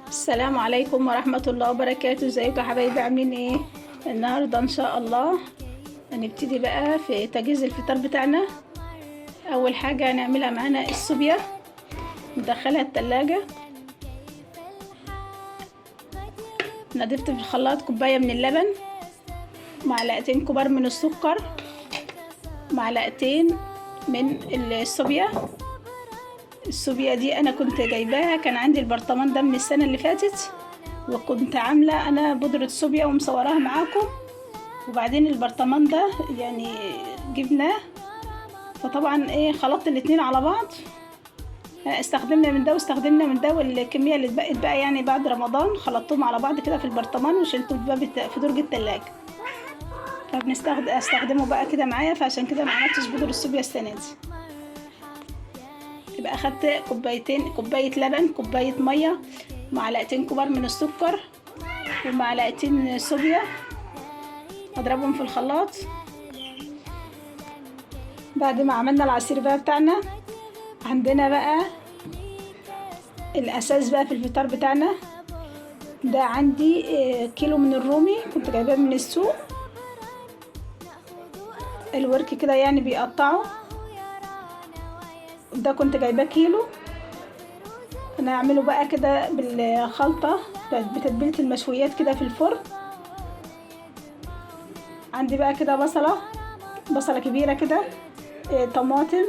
السلام عليكم ورحمة الله وبركاته. ازيكم يا حبايبي؟ عاملين ايه النهاردة؟ ان شاء الله هنبتدي بقى في تجهيز الفطار بتاعنا. اول حاجة هنعملها معانا الصوبيا، ندخلها التلاجة. نضيف في الخلاط كوباية من اللبن، معلقتين كبار من السكر، معلقتين من الصوبيا. الصوبيا دي انا كنت جايباها، كان عندي البرطمان ده من السنة اللي فاتت، وكنت عاملة انا بودرة صوبيا ومصوراها معاكم. وبعدين البرطمان ده يعني جبناه، فطبعا ايه خلطت الاتنين على بعض. استخدمنا من ده واستخدمنا من ده، والكمية اللي اتبقت بقى يعني بعد رمضان خلطتهم على بعض كده في البرطمان وشلته في باب في درج التلاجة. استخدمه بقى كده معايا، فعشان كده ما عملتش بودرة الصوبيا السنة دي. يبقى اخدت كوباية لبن، كوباية مية، معلقتين كبار من السكر، ومعلقتين صوبيا، اضربهم في الخلاط. بعد ما عملنا العصير بقى بتاعنا، عندنا بقى الاساس بقى في الفطار بتاعنا ده. عندي كيلو من الرومي، كنت جايباه من السوق، الورك كده يعني بيقطعه. ده كنت جايباه كيلو. انا هعمله بقى كده بالخلطة بتتبيلة المشويات كده في الفرن. عندي بقى كده بصلة كبيرة كده، طماطم،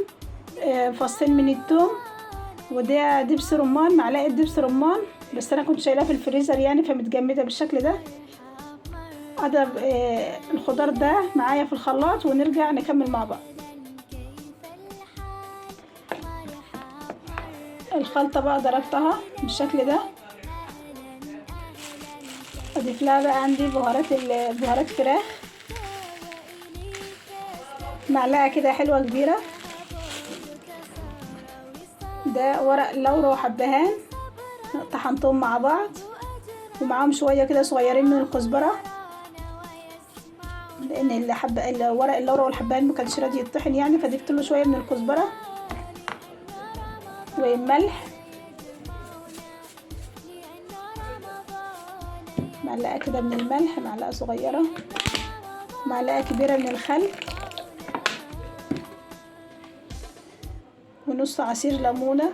فصين من الثوم، وده دبس رمان، معلقة دبس رمان، بس انا كنت شايلاه في الفريزر يعني فمتجمدة بالشكل ده. اضرب الخضار ده معايا في الخلاط ونرجع نكمل مع بعض. الخلطة بقى ضربتها بالشكل ده. اضيف لها بقى عندي بهارات فراخ، معلقة كده حلوة كبيرة. ده ورق لورا وحبهان طحنتهم مع بعض، ومعاهم شوية كده صغيرين من الكزبرة، لان ورق اللورا والحبهان ما كانش راضي يتطحن يعني، فضفت له شوية من الكزبرة وملح، معلقة كده من الملح، معلقة صغيرة، معلقة كبيرة من الخل، ونص عصير ليمونة.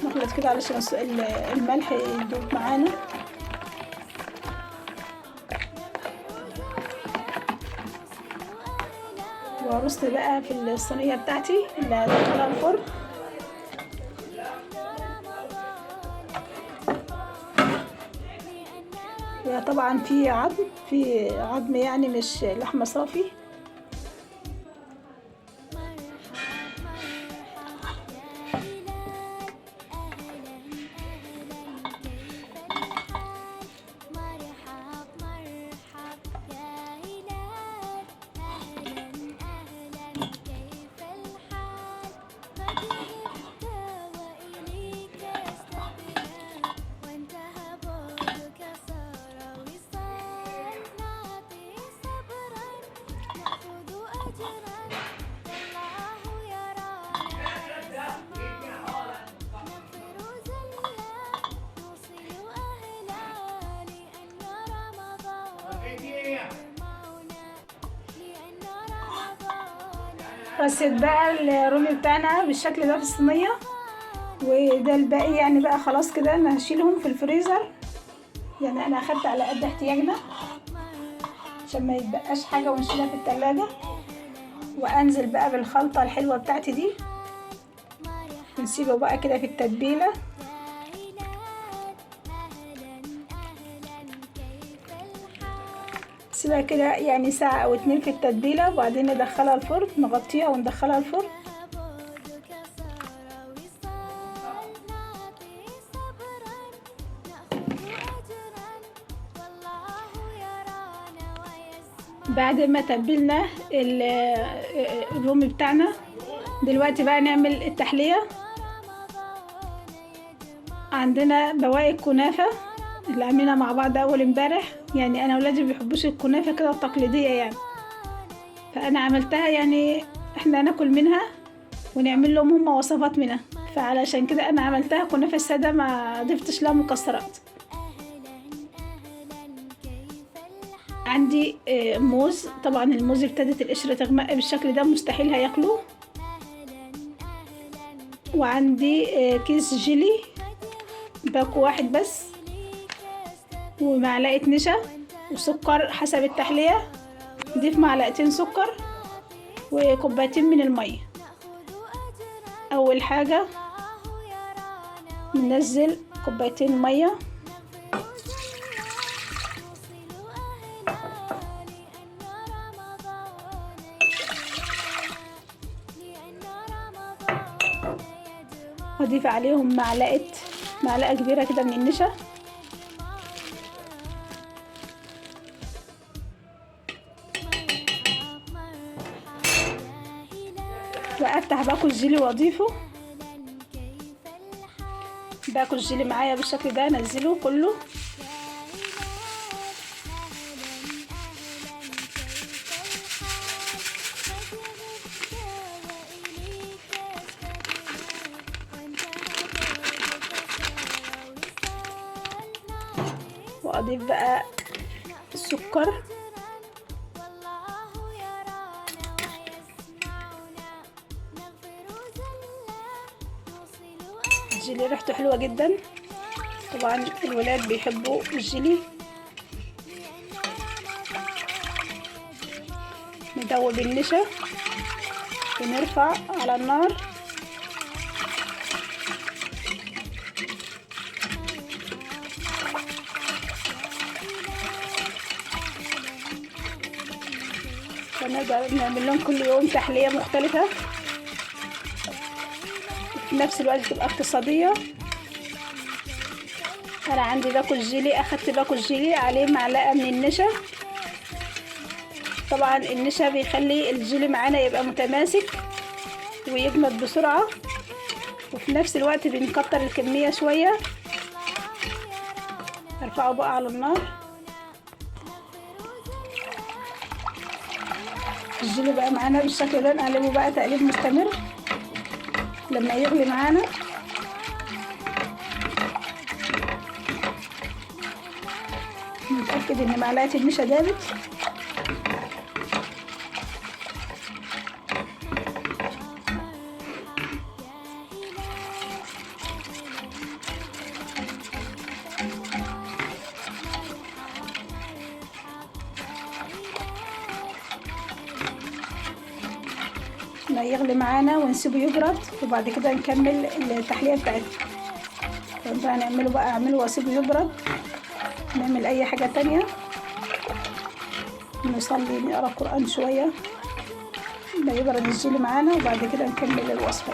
نخلط كده علشان الملح يدوب معانا. وارص بقى في الصينية بتاعتي اللي هدخلها الفرن. طبعا في عظم يعني مش لحمة صافي. رصيت بقى الرومي بتاعنا بالشكل ده في الصينية، وده الباقي يعني بقى خلاص كده انا هشيلهم في الفريزر. يعني انا اخدت على قد احتياجنا عشان ما يتبقاش حاجة ونشيلها في التلاجة. وانزل بقى بالخلطة الحلوة بتاعتي دي، نسيبه بقى كده في التتبيلة. سيبها كده يعني ساعة او 2 في التتبيلة، وبعدين ندخلها الفرن، نغطيها وندخلها الفرن. بعد ما تبلنا الرومي بتاعنا، دلوقتي بقى نعمل التحلية. عندنا بواقي الكنافة اللي عاملينها مع بعض اول امبارح. يعني انا ولادي بيحبوش الكنافة كده التقليدية يعني، فانا عملتها يعني احنا ناكل منها ونعمل لهم هم وصفات منها، فعلشان كده انا عملتها كنافة سادة ما ضفتش لها مكسرات. عندي موز. طبعا الموز ابتدت القشرة تغمق بالشكل ده، مستحيل هياكلوه. وعندي كيس جيلي باكو واحد بس، ومعلقة نشا وسكر حسب التحلية. نضيف معلقتين سكر وكوبايتين من المية. اول حاجة ننزل كوبايتين مية، هضيف عليهم معلقة كبيرة كده من النشا. وافتح باكو الجيلي واضيفه. باكو الجيلي معايا بالشكل ده، انزله كله. واضيف بقى السكر. الجيلي ريحته حلوة جدا، طبعا الولاد بيحبوا الجيلي. ندوب النشا ونرفع على النار. ونقدر نعمل لهم كل يوم تحلية مختلفة، في نفس الوقت تبقى اقتصادية. انا عندي باكو الجيلي، اخدت باكو الجيلي عليه معلقة من النشا. طبعا النشا بيخلي الجيلي معانا يبقى متماسك ويجمد بسرعة، وفي نفس الوقت بنكتر الكمية شوية. ارفعه بقى على النار. الجيلي بقى معانا بالشكل ده، نقلبه بقى تقليب مستمر لما يغلي معانا. نتأكد ان معلقة النشا دابت. ما يغلي معانا ونسيبه يبرد، وبعد كده نكمل التحلية بتاعتنا. هنعمله بقى، اعمله واسيبه يبرد. نعمل اي حاجة تانية، نصلي، نقرأ قرآن شوية، ما يبرد الجيلي معانا، وبعد كده نكمل الوصفة.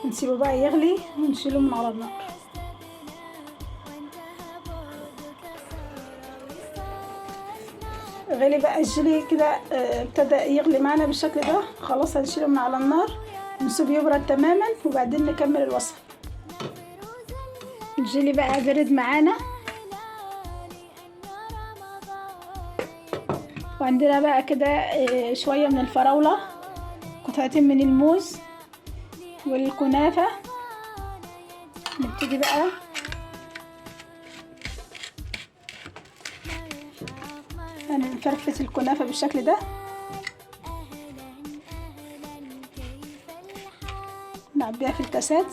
نسيبه بقى يغلي ونشيله من على النار. غلي بقى الجيلي كده، ابتدى يغلي معانا بالشكل ده. خلاص هنشيله من على النار ونسيبه يبرد تماما، وبعدين نكمل الوصفة. الجيلي بقى برد معانا، وعندنا بقى كده شوية من الفراولة، قطعتين من الموز والكنافة. نبتدي بقى نفرفت الكنافة بالشكل ده. نعبيها في الكاسات.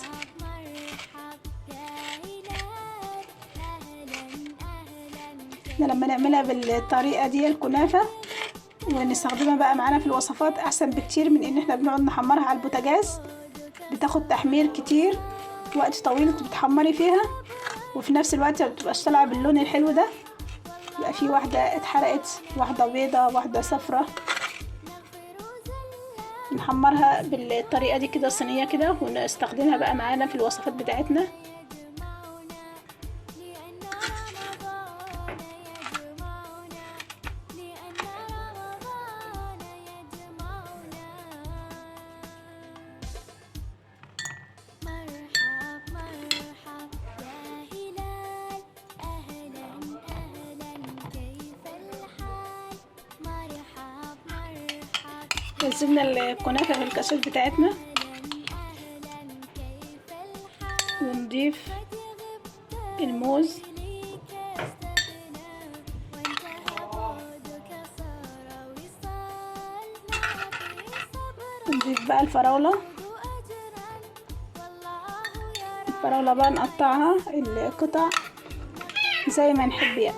احنا لما نعملها بالطريقة دي الكنافة ونستخدمها بقى معانا في الوصفات احسن بكتير من ان احنا بنقعد نحمرها على البوتاجاز. بتاخد تحمير كتير، وقت طويل بتحمري فيها، وفي نفس الوقت مبتبقاش طالعة باللون الحلو ده. يبقى في واحدة اتحرقت، واحدة بيضة، واحدة صفرة. نحمرها بالطريقة دي كده صينية كده، ونستخدمها بقى معانا في الوصفات بتاعتنا. نزلنا الكنافة في الكاسات بتاعتنا، ونضيف الموز، نضيف بقى الفراولة بقى نقطعها القطع زي ما نحب يعني.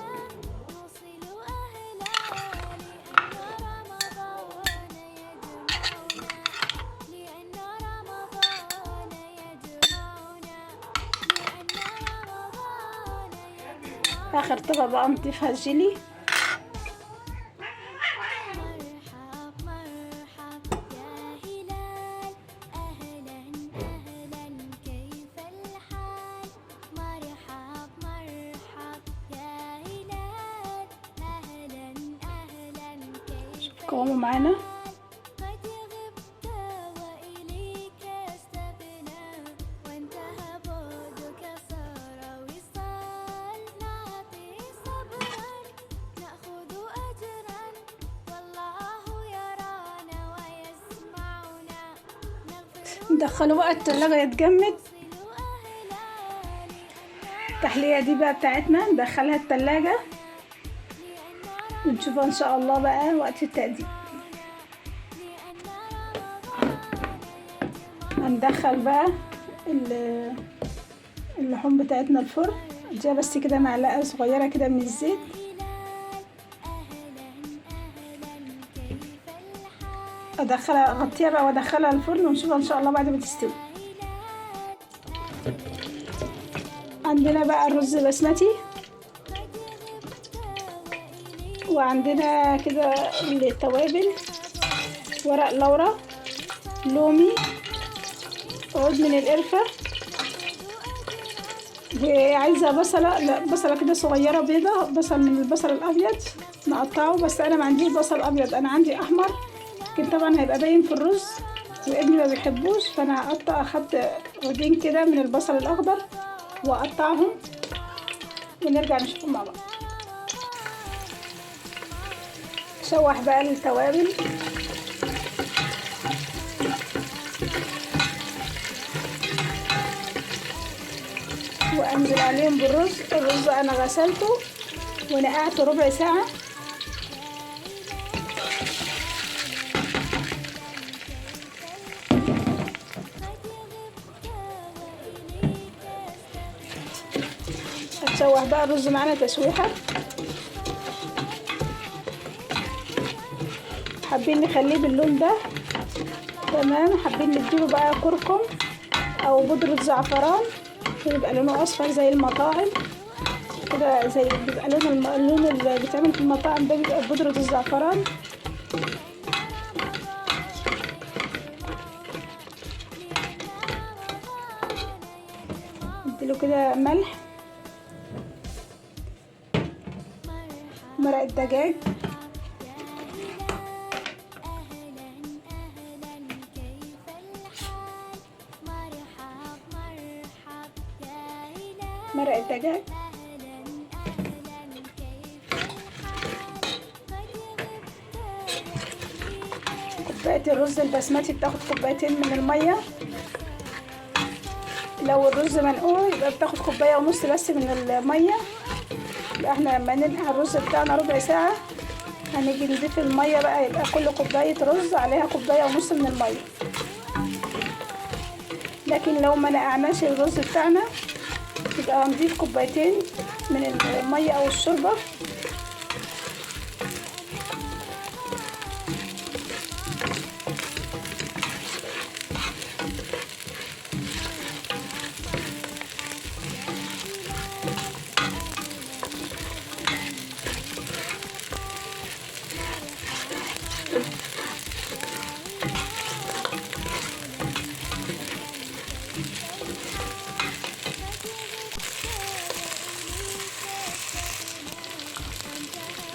اخر طبقة بقى نضيفها الجيلي. قوامه معانا. ندخله بقى التلاجة يتجمد. التحلية دي بقى بتاعتنا ندخلها التلاجة ونشوفها ان شاء الله بقى وقت التقديم. هندخل بقى اللحوم بتاعتنا الفرن. اديها بس كده معلقة صغيرة كده من الزيت، ادخلها اغطيها بقى وادخلها الفرن ونشوفها ان شاء الله بعد ما تستوي. عندنا بقى الرز بسمتي، وعندنا كده التوابل، ورق لورا، لومي، عود من القرفة، وعايزة بصلة، لا بصلة كده صغيرة بيضة، بصل من البصل الابيض نقطعه، بس انا ما عنديش بصل ابيض، انا عندي احمر، لكن طبعا هيبقى باين في الرز وابني ما بيحبوش، فانا هقطع، اخدت عودين كده من البصل الاخضر واقطعهم ونرجع نشوفهم مع بعض. شوح بقى التوابل، وانزل عليهم بالرز. الرز انا غسلته ونقعته ربع ساعة. هتشوح بقى الرز معانا تشويحة. حابين نخليه باللون ده تمام، حابين نديله بقى كركم او بودرة زعفران يبقى لونه اصفر زي المطاعم كده، زي بيبقى اللون اللي بيتعمل في المطاعم ده بيبقى بودرة الزعفران. نديله كده ملح، مرق الدجاج، مرق الدجاج، كوباية الرز البسمتي بتاخد كوبايتين من المية. لو الرز منقوع يبقى بتاخد كوباية ونص بس من المية. يبقى احنا لما ننقع الرز بتاعنا ربع ساعة هنيجي نضيف المية بقى، يبقى كل كوباية رز عليها كوباية ونص من المية. لكن لو ما نقعناش الرز بتاعنا يبقى هنضيف كوبايتين من المية او الشوربة.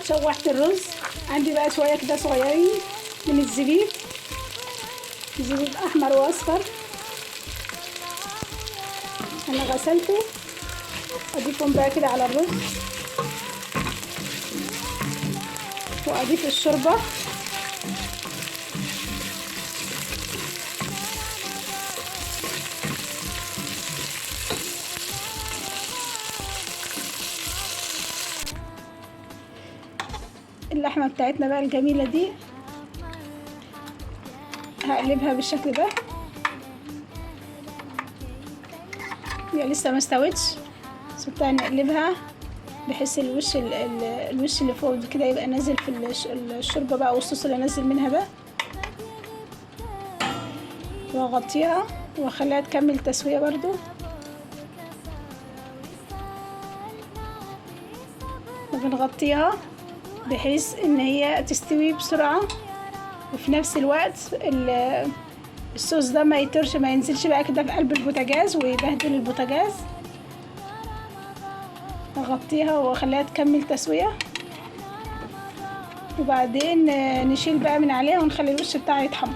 شوحت الرز، عندي بقى شوية كده صغيرين من الزبيب، زبيب احمر واصفر انا غسلته، اضيفهم بقى كده على الرز واضيف الشوربة. اللحمة بتاعتنا بقى الجميلة دي هقلبها بالشكل ده، هي لسه ما استوتش، سبتها نقلبها بحيث الوش اللي فوق كده يبقى نازل في الشوربة بقى والصوص اللي نازل منها ده، واغطيها واخليها تكمل تسوية برضو. وبنغطيها بحيث ان هي تستوي بسرعة، وفي نفس الوقت الصوص ده ما يطرش، ما ينزلش بقى كده في قلب البوتاجاز ويبهدل البوتاجاز. اغطيها واخليها تكمل تسوية، وبعدين نشيل بقى من عليها ونخلي الوش بتاعها يتحمر.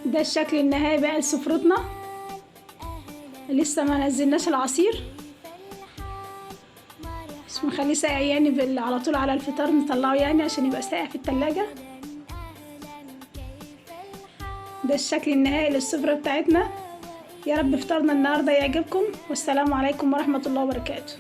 ده الشكل النهائي بقى لسفرتنا، لسه ما نزلناش العصير بس بنخليه ساقع يعني على طول على الفطار نطلعه يعني عشان يبقى ساقع في التلاجة. ده الشكل النهائي للسفرة بتاعتنا. يا رب فطارنا النهارده يعجبكم، والسلام عليكم ورحمة الله وبركاته.